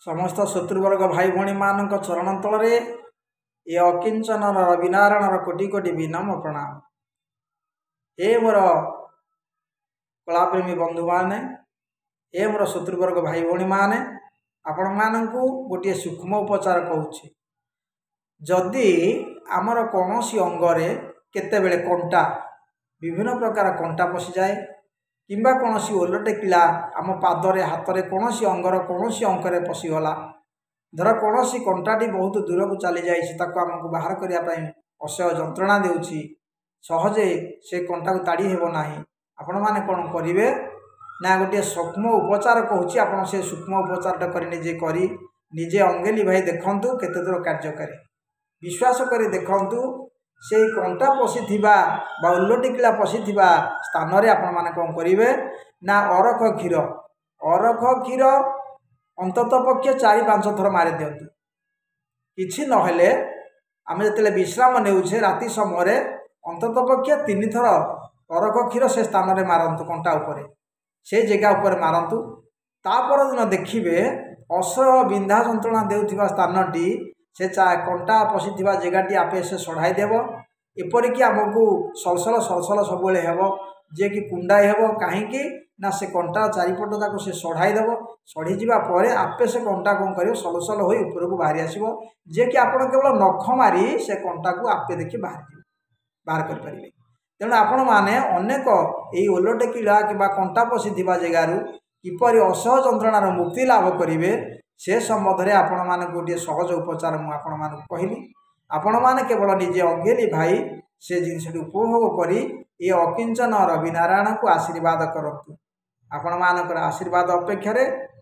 समस्त शत्रुवर्ग भाई भौणी मान चरण तल ये अकिंचन रविनारायण कोटि कोटि विनम्र प्रणाम। हे मोर कलाप्रेमी बंधु माने, हे मोर शत्रुवर्ग भाई भौणी माने, आपण मानकु गोटे सूक्ष्म उपचार कहूँ। जदि आमर कौन अंगरे केतेबेले कंटा विभिन्न प्रकार कंटा पशि जाए किंबा कौन ओल टेकिला आम पादरे हाथ कौन अंगर कौन अंकरे पशिगला, धर कौन कंटाटी बहुत दूर को चली जाइए आमको बाहर करने असह्य जंत्रणा देउछि, सहजे से कंटा को ताड़ी हेब नाही। आपण माने कौन करिवे ना गोटे सूक्ष्म उपचार कहूँ। आपड़ से सूक्ष्म उपचार कर निजे अंगेली भाई देखंतु केते दूर कार्यकारी विश्वास करी देखंतु से कंटा पशि उल्लटिकिला पशि स्थान में आपण माने कौन करिवे ना अरख क्षीर अंतत पक्षे 4-5 थर मारि दियंतु। किछि नहेले आमे जतेले विश्राम नेउछे राति समय अंतत पक्षे 3 थर अरख क्षीर से स्थान में मारंतु, कंटा उपरे से जगह उपर मारंतु। तापर दिन देखिए असह्य बिंधा जंत्रणा देउथिबा स्थानटी से कंटा पशि जगहटी आपे से सढ़ाई देव। एपरिक आमको सलसल सलसल सब हेब जे कि कुंडाई हेब कहीं ना से कंटा चारिपट तक से सढ़ाई देव। सढ़ी जापर आपे से कंटा कौन कर सलसल हो ऊपर को बाहरी आसो जे कि आप केवल नख मारी से कंटा को आपे देखि बाहर करें। तेणु आपण मैंने अनेक यही ओल टेकिला कि कंटा पशि जगार किपर असह्य जंत्रणार मुक्ति लाभ करेंगे से संबंध में आपण मान गोटे सहज उपचार मुझे कहली। आपण मैंने केवल निजे अंगेली भाई से जिनस उपभोग कर ये अकिंचन रविनारायण को आशीर्वाद करतु। आपण मानकर आशीर्वाद अपेक्षा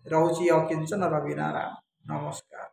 रोचे अकिंचन रविनारायण। नमस्कार।